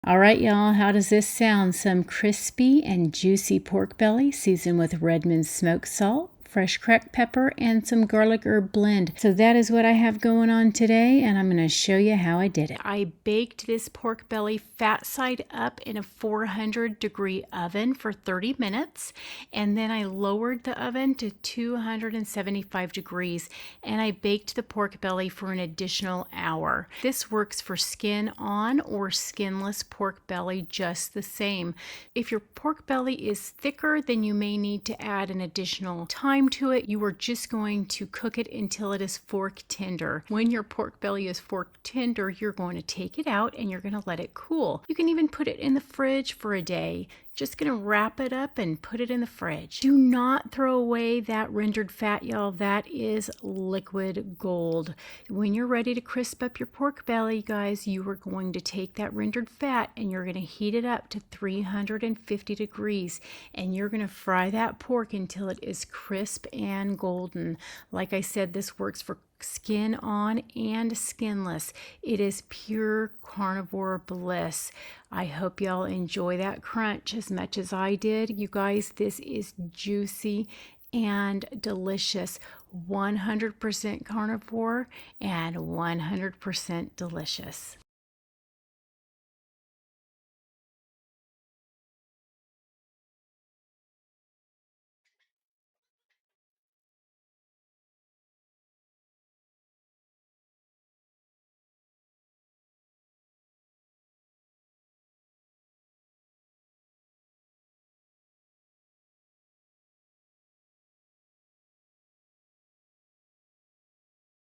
All right, y'all, how does this sound? Some crispy and juicy pork belly seasoned with Redmond smoked salt, fresh cracked pepper, and some garlic herb blend. So that is what I have going on today, and I'm going to show you how I did it. I baked this pork belly fat side up in a 400-degree oven for 30 minutes, and then I lowered the oven to 275 degrees, and I baked the pork belly for an additional hour. This works for skin on or skinless pork belly just the same. If your pork belly is thicker, then you may need to add an additional time to it. You are just going to cook it until it is fork tender. When your pork belly is fork tender, you're going to take it out and you're going to let it cool. You can even put it in the fridge for a day. Just going to wrap it up and put it in the fridge. Do not throw away that rendered fat, y'all. That is liquid gold. When you're ready to crisp up your pork belly, guys, you are going to take that rendered fat and you're going to heat it up to 350 degrees, and you're going to fry that pork until it is crisp and golden. Like I said, this works for skin on and skinless. It is pure carnivore bliss. I hope y'all enjoy that crunch as much as I did. You guys, this is juicy and delicious. 100% carnivore and 100% delicious.